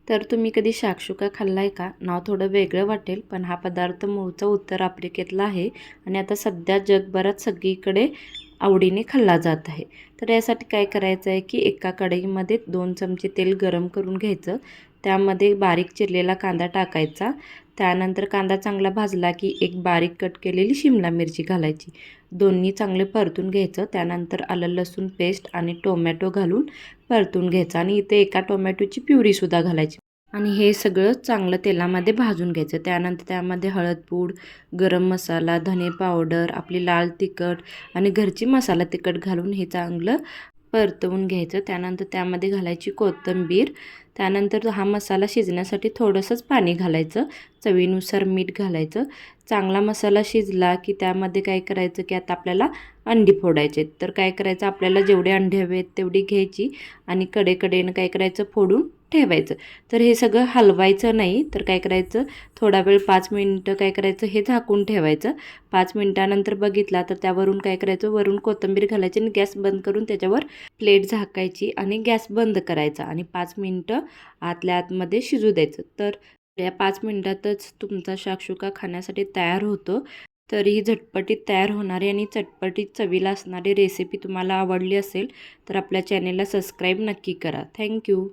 तर तुम्ही कधी शाक्षुका खाल्लाय का? नाव थोडं वेगळं वाटेल, पण हा पदार्थ मूळचा उत्तर आफ्रिकेतला आहे आणि आता सध्या जगभरात सगळीकडे आवडीने खाल्ला जात आहे. तर यासाठी काय करायचं आहे की एका कढईमध्ये 2 चमचे तेल गरम करून घ्यायचं. त्यामध्ये बारीक चिरलेला कांदा टाकायचा. त्यानंतर कांदा चांगला भाजला की एक बारीक कट केलेली शिमला मिरची घालायची. दोन्ही चांगले परतून घ्यायचं. त्यानंतर आलं लसूण पेस्ट आणि टोमॅटो घालून परतून घ्यायचं आणि इथे एका टोमॅटोची प्युरीसुद्धा घालायची. आणि हे सगळं चांगलं तेलामध्ये भाजून घ्यायचं. त्यानंतर त्यामध्ये हळदपूड, गरम मसाला, धने पावडर, आपली लाल तिखट आणि घरची मसाला तिखट घालून हे चांगलं परतवून घ्यायचं. त्यानंतर त्यामध्ये घालायची कोथिंबीर. त्यानंतर हा मसाला शिजण्यासाठी थोडंसंच पाणी घालायचं. चवीनुसार मीठ घालायचं. चांगला मसाला शिजला की त्यामध्ये काय करायचं की आता आपल्याला अंडी फोडायचे. तर काय करायचं, आपल्याला जेवढे अंडे हवे आहेत तेवढी घ्यायची आणि कडेकडेनं काय करायचं, फोडून ठेवायचं. तर हे सगळं हलवायचं नाही. तर काय करायचं, थोडा वेळ 5 मिनिटं काय करायचं, हे झाकून ठेवायचं. 5 मिनिटानंतर बघितला तर त्यावरून काय करायचं, वरून कोथिंबीर घालायची आणि गॅस बंद करून त्याच्यावर प्लेट झाकायची आणि गॅस बंद करायचा आणि 5 मिनिटं आतल्या आतमध्ये शिजू द्यायचं. तर या 5 मिनिटातच तुमचा शाक्षुका खाण्यासाठी तयार होतो. तर ही झटपटीत तयार होणारी आणि चटपटीत चवीला असणारी रेसिपी तुम्हाला आवडली असेल तर आपल्या चॅनेलला सबस्क्राईब नक्की करा. थँक्यू.